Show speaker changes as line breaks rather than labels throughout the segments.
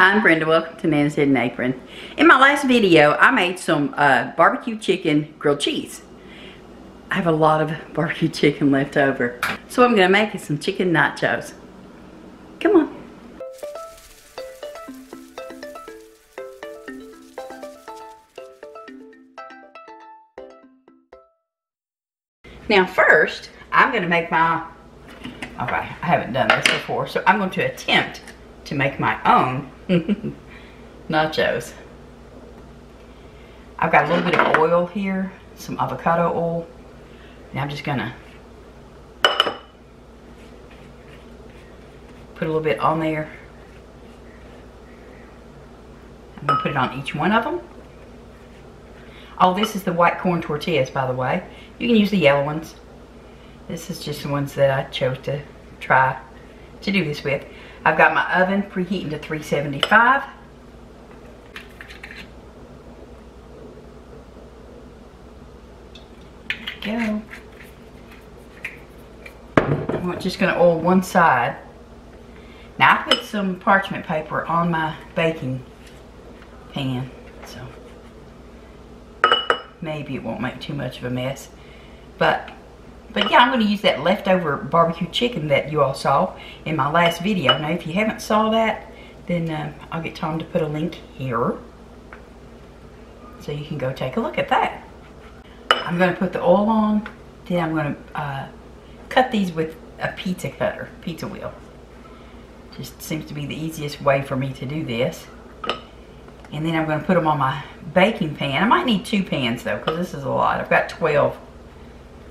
Hi, I'm Brenda. Welcome to Nana's Hidden Apron. In my last video, I made some barbecue chicken grilled cheese. I have a lot of barbecue chicken left over, so I'm going to make some chicken nachos. Come on. Now first, I'm going to make my, okay, I haven't done this before, so I'm going to attempt to make my own nachos. I've got a little bit of oil here, some avocado oil, and I'm just gonna put a little bit on there. I'm gonna put it on each one of them. Oh, this is the white corn tortillas, by the way. You can use the yellow ones. This is just the ones that I chose to try to do this with. I've got my oven preheating to 375. There we go. I'm just going to oil one side. Now I put some parchment paper on my baking pan, so maybe it won't make too much of a mess. But yeah, I'm going to use that leftover barbecue chicken that you all saw in my last video. Now, if you haven't saw that, then I'll get Tom to put a link here so you can go take a look at that. I'm going to put the oil on. Then I'm going to cut these with a pizza cutter, pizza wheel. Just seems to be the easiest way for me to do this. And then I'm going to put them on my baking pan. I might need 2 pans though, because this is a lot. I've got 12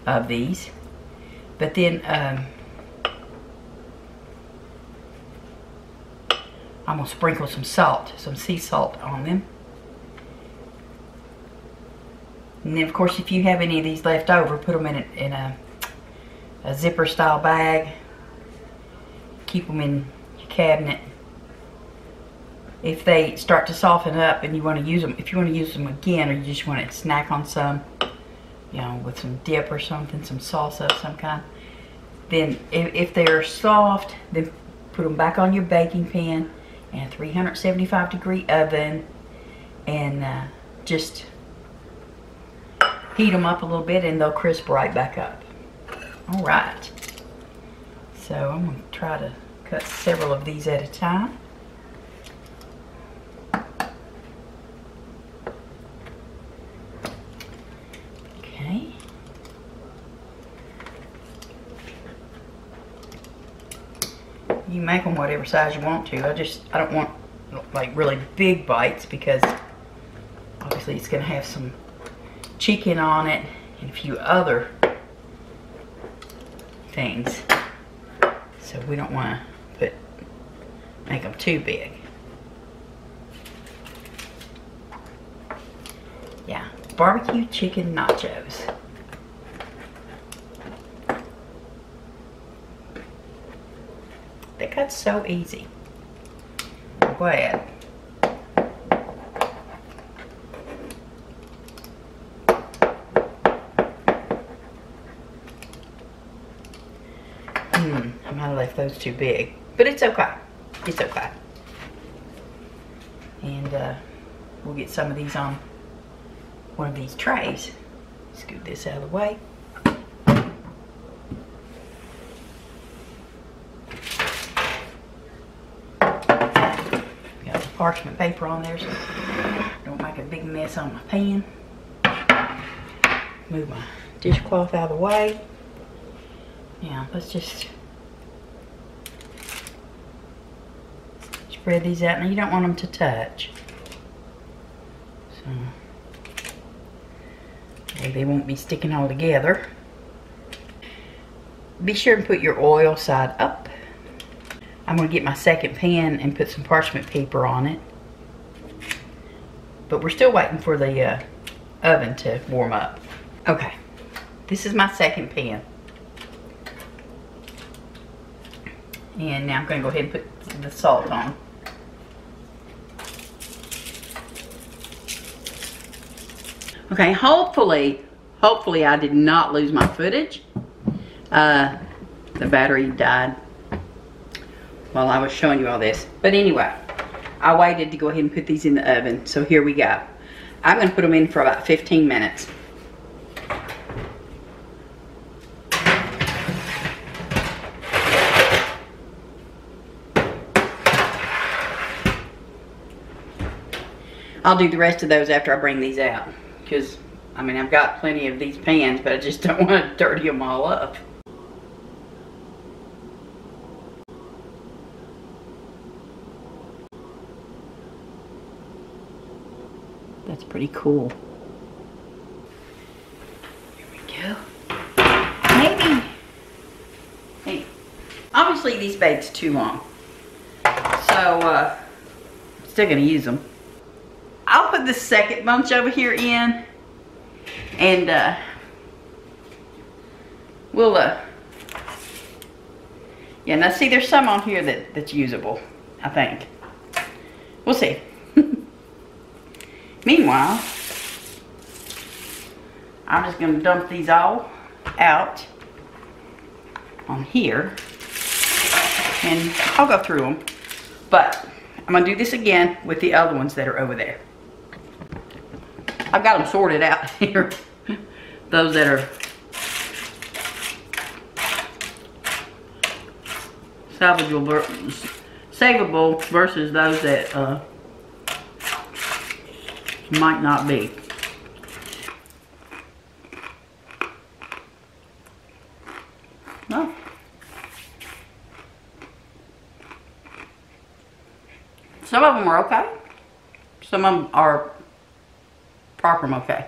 of these. But then I'm going to sprinkle some salt, some sea salt on them. And then of course, if you have any of these left over, put them in a zipper style bag. Keep them in your cabinet. If they start to soften up and you want to use them, if you want to use them again, or you just want to snack on some, you know, with some dip or something, some salsa of some kind, then if they're soft, then put them back on your baking pan in a 375-degree oven, and just heat them up a little bit and they'll crisp right back up. All right, so I'm going to try to cut several of these at a time. You make them whatever size you want to. I don't want like really big bites, because obviously it's going to have some chicken on it and a few other things. So we don't want to make them too big. Yeah, barbecue chicken nachos. They cut so easy. I'm glad. I might have left those too big, but it's okay. It's okay. And we'll get some of these on one of these trays. Scoot this out of the way. Parchment paper on there so don't make a big mess on my pan. Move my dishcloth out of the way. Now let's just spread these out. Now you don't want them to touch, so they won't be sticking all together. Be sure and put your oil side up. I'm going to get my second pan and put some parchment paper on it. But we're still waiting for the oven to warm up. Okay, this is my second pan. And now I'm going to go ahead and put the salt on. Okay, hopefully I did not lose my footage. The battery died while I was showing you all this. But anyway, I waited to go ahead and put these in the oven. So here we go. I'm going to put them in for about 15 minutes. I'll do the rest of those after I bring these out. Because, I mean, I've got plenty of these pans, but I just don't want to dirty them all up. That's pretty cool. Here we go. Maybe, hey, obviously these baits too long. So, I'm still gonna use them. I'll put the second bunch over here in, and we'll, yeah, now see there's some on here that's usable, I think. We'll see. Meanwhile, I'm just going to dump these all out on here, and I'll go through them, but I'm going to do this again with the other ones that are over there. I've got them sorted out here. Those that are savable versus those that might not be. No. Some of them are okay. Some of them are proper okay.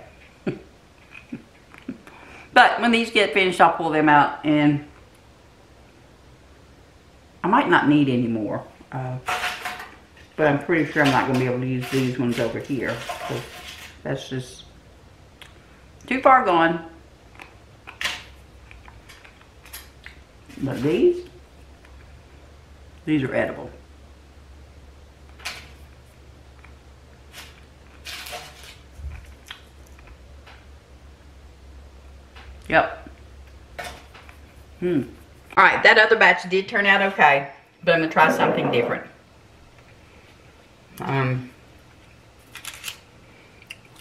But when these get finished, I'll pull them out, and I might not need any more. But I'm pretty sure I'm not going to be able to use these ones over here. So that's just too far gone. But these are edible. Yep. Alright, that other batch did turn out okay, but I'm going to try something different. I'm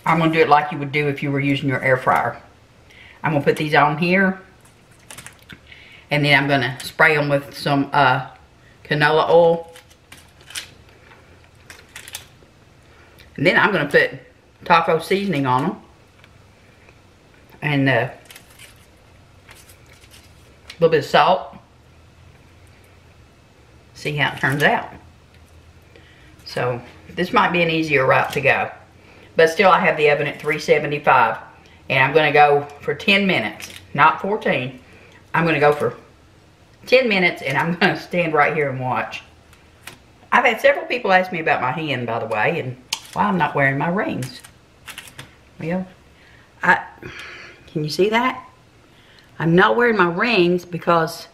going to do it like you would do if you were using your air fryer. I'm going to put these on here, and then I'm going to spray them with some canola oil. And then I'm going to put taco seasoning on them. And a little bit of salt. See how it turns out. So this might be an easier route to go. But still, I have the oven at 375. And I'm going to go for 10 minutes. Not 14. I'm going to go for 10 minutes, and I'm going to stand right here and watch. I've had several people ask me about my hand, by the way, and why I'm not wearing my rings. Well, can you see that? I'm not wearing my rings because,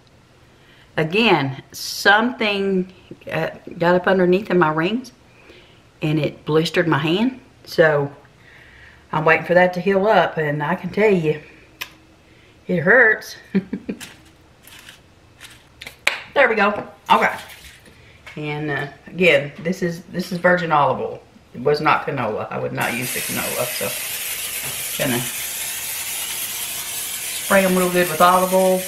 again, something got up underneath of my rings and it blistered my hand. So I'm waiting for that to heal up, and I can tell you, it hurts. There we go. Okay. And again, this is virgin olive oil. It was not canola. I would not use the canola. So gonna spray them real good with olive oil.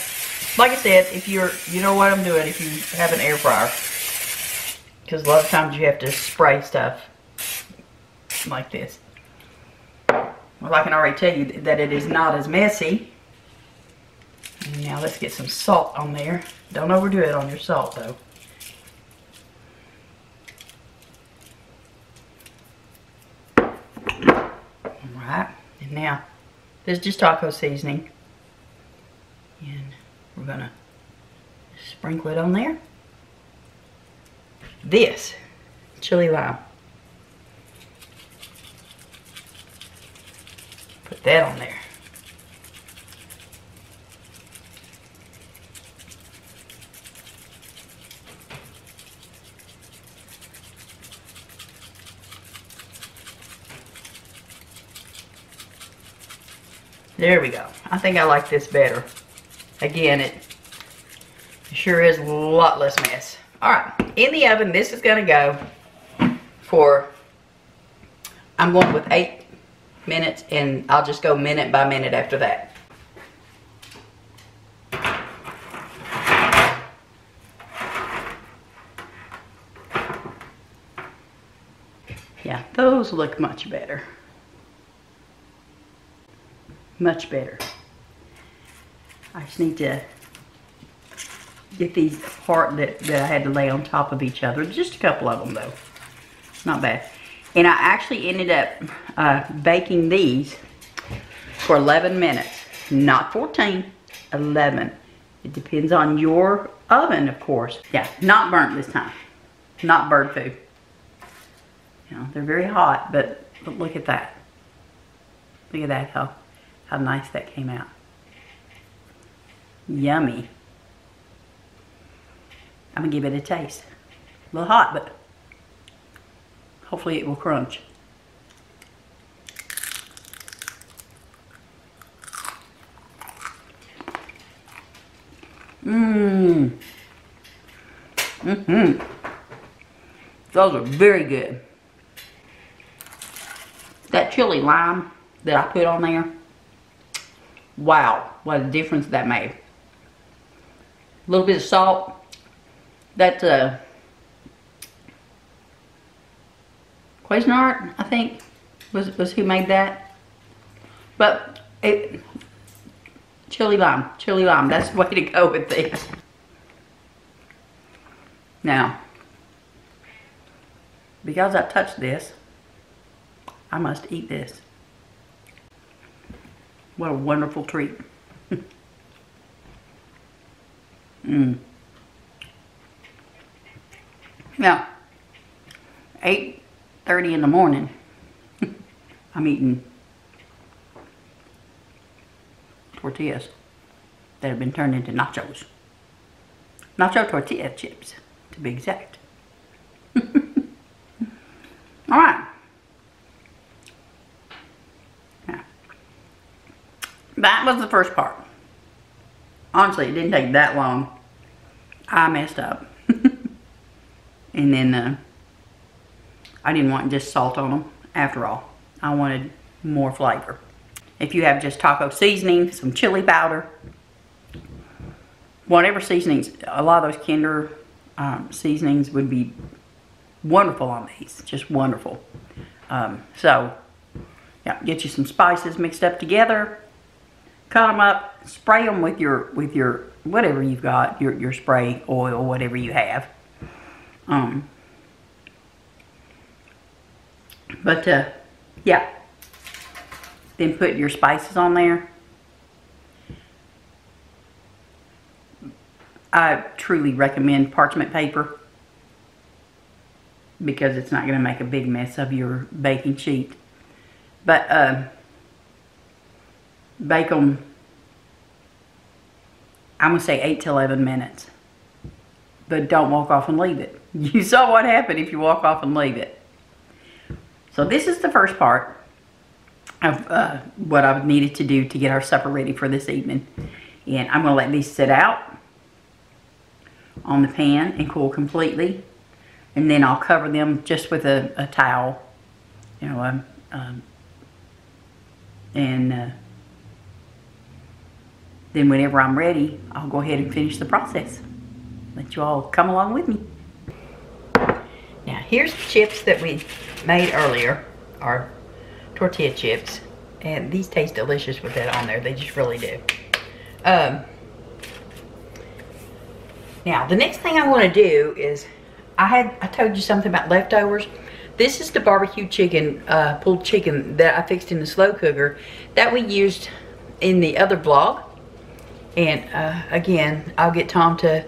Like I said, if you know what I'm doing if you have an air fryer, because a lot of times you have to spray stuff like this. Well, I can already tell you that it is not as messy. And now let's get some salt on there. Don't overdo it on your salt though. Alright, and now this is just taco seasoning. And we're gonna sprinkle it on there. This chili lime. Put that on there. There we go. I think I like this better. Again, it sure is a lot less mess. Alright, in the oven, this is going to go I'm going with 8 minutes, and I'll just go minute by minute after that. Yeah, those look much better. Much better. I just need to get these apart that I had to lay on top of each other. Just a couple of them though. Not bad. And I actually ended up baking these for 11 minutes. Not 14, 11. It depends on your oven, of course. Yeah, not burnt this time. Not bird food. You know, they're very hot, but look at that. Look at that, how nice that came out. Yummy. I'm gonna give it a taste. A little hot, but hopefully it will crunch. Mmm. Mm-hmm. Those are very good. That chili lime that I put on there, wow, what a difference that made. A little bit of salt. That's Cuisinart, I think, was who made that. But chili lime, that's the way to go with this. Now, because I touched this, I must eat this. What a wonderful treat. Now, 8:30 in the morning, I'm eating tortillas that have been turned into nachos. Nacho tortilla chips, to be exact. All right. Now, that was the first part. Honestly, it didn't take that long. I messed up. And then I didn't want just salt on them after all. I wanted more flavor. If you have just taco seasoning, some chili powder, whatever seasonings, a lot of those Kinder seasonings would be wonderful on these. Just wonderful. So, yeah, get you some spices mixed up together. Cut them up, spray them with your whatever you've got, your spray oil, whatever you have. Yeah. Then put your spices on there. I truly recommend parchment paper because it's not going to make a big mess of your baking sheet. But bake them, I'm going to say 8 to 11 minutes. But don't walk off and leave it. You saw what happened if you walk off and leave it. So this is the first part of what I've needed to do to get our supper ready for this evening. And I'm going to let these sit out on the pan and cool completely. And then I'll cover them just with a towel. You know, then whenever I'm ready, I'll go ahead and finish the process. Let you all come along with me. Now, here's the chips that we made earlier, our tortilla chips. And these taste delicious with that on there. They just really do. Now, the next thing I want to do is, I told you something about leftovers. This is the barbecue chicken, pulled chicken that I fixed in the slow cooker that we used in the other vlog. And again, I'll get Tom to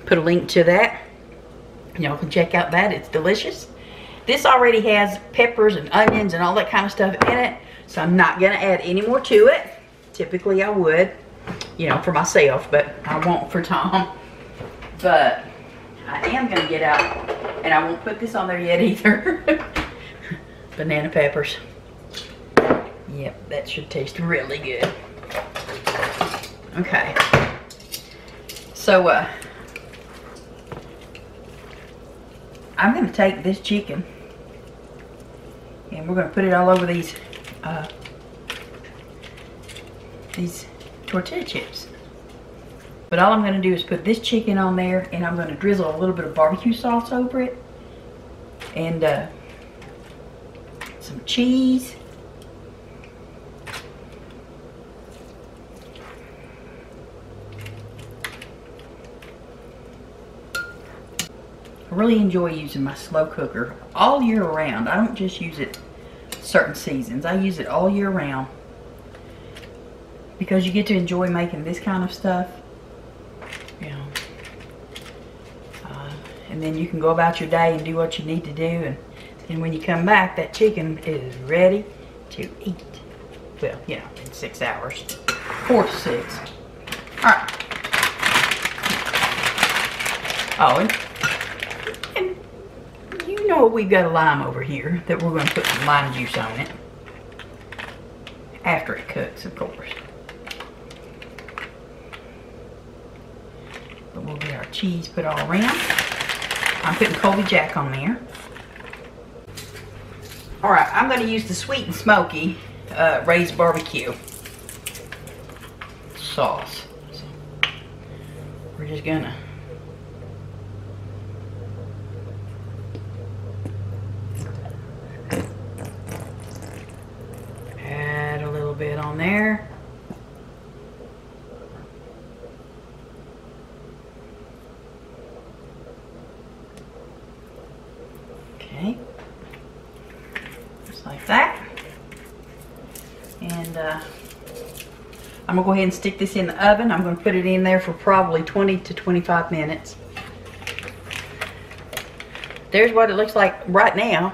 put a link to that. Y'all can check out that. It's delicious. This already has peppers and onions and all that kind of stuff in it, so I'm not going to add any more to it. Typically I would, you know, for myself, but I won't for Tom. But I am going to get out, and I won't put this on there yet either. Banana peppers. Yep, that should taste really good. Okay. So, I'm going to take this chicken and we're going to put it all over these tortilla chips. But all I'm going to do is put this chicken on there, and I'm going to drizzle a little bit of barbecue sauce over it, and some cheese. I really enjoy using my slow cooker all year round. I don't just use it certain seasons. I use it all year round because you get to enjoy making this kind of stuff. You know, and then you can go about your day and do what you need to do, and when you come back, that chicken is ready to eat. Well, you know, in 6 hours, 4 to 6. All right. Oh, and you know we've got a lime over here that we're going to put some lime juice on it after it cooks, of course. But we'll get our cheese put all around. I'm putting Colby Jack on there. Alright, I'm going to use the sweet and smoky raised barbecue sauce. So we're just going to add a little bit on there. Okay, just like that. And I'm gonna go ahead and stick this in the oven. I'm gonna put it in there for probably 20 to 25 minutes. There's what it looks like right now.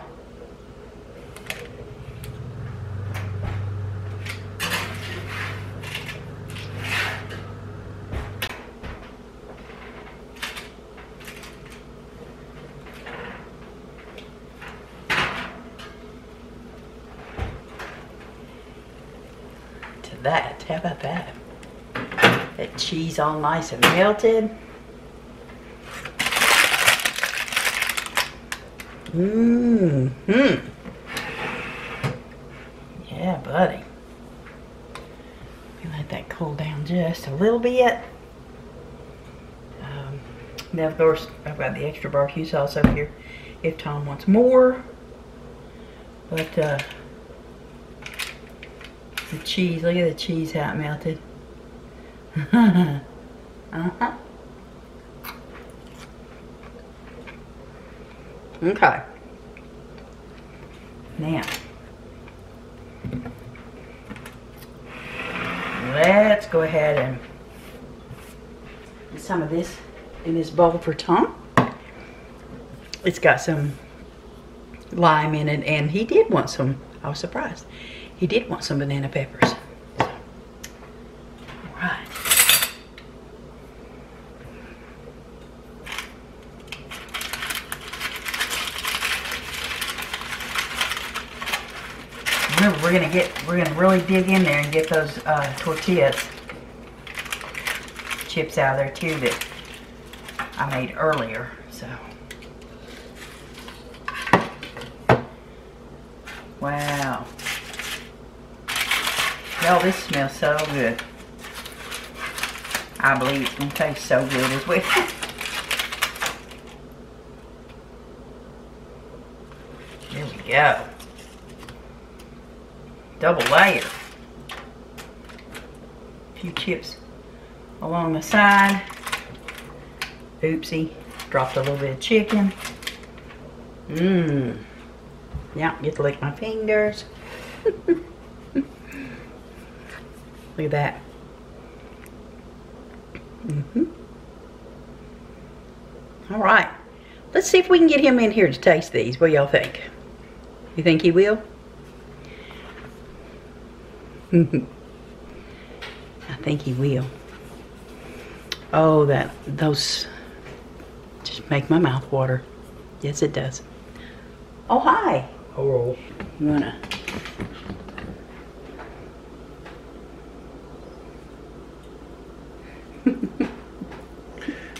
That, how about that? That cheese all nice and melted. Yeah, buddy. Let that cool down just a little bit. Now, of course, I've got the extra barbecue sauce over here if Tom wants more. But the cheese, look at the cheese, how it melted. Okay. Now, let's go ahead and put some of this in this bowl for Tom. It's got some lime in it, and he did want some. I was surprised. He did want some banana peppers. So, all right. Remember, we're gonna really dig in there and get those tortillas chips out of there too that I made earlier. So, wow. Y'all, this smells so good. I believe it's going to taste so good as well. There we go. Double layer. A few chips along the side. Oopsie. Dropped a little bit of chicken. Yeah, get to lick my fingers. Look at that. All right. Let's see if we can get him in here to taste these. What do y'all think? You think he will? I think he will. Oh, those just make my mouth water. Yes, it does. Oh, hi.
Hello.
You wanna?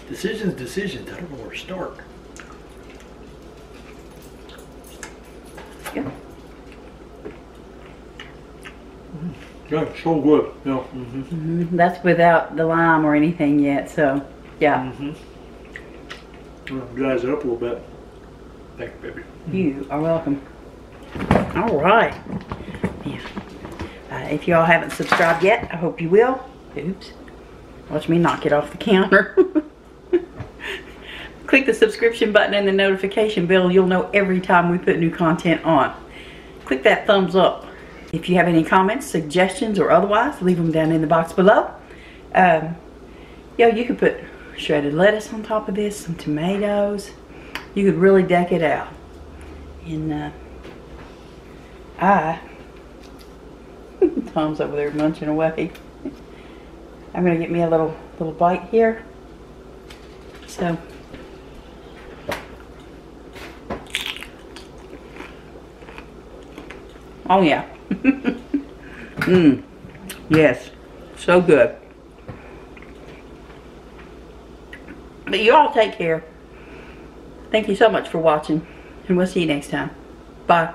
Decisions. I don't know where to start.
Yeah.
Yeah, so good. Yeah.
That's without the lime or anything yet, so yeah.
Dries it up a little bit. Thank you, baby.
You are welcome. All right. Yeah. If y'all haven't subscribed yet, I hope you will. Oops. Watch me knock it off the counter. Click the subscription button and the notification bell. You'll know every time we put new content on. Click that thumbs up. If you have any comments, suggestions, or otherwise, leave them down in the box below. Yeah, you could put shredded lettuce on top of this, some tomatoes. You could really deck it out. And Tom's over there munching away. I'm gonna get me a little bite here. So. Oh yeah. Yes. So good. But you all take care. Thank you so much for watching. And we'll see you next time. Bye.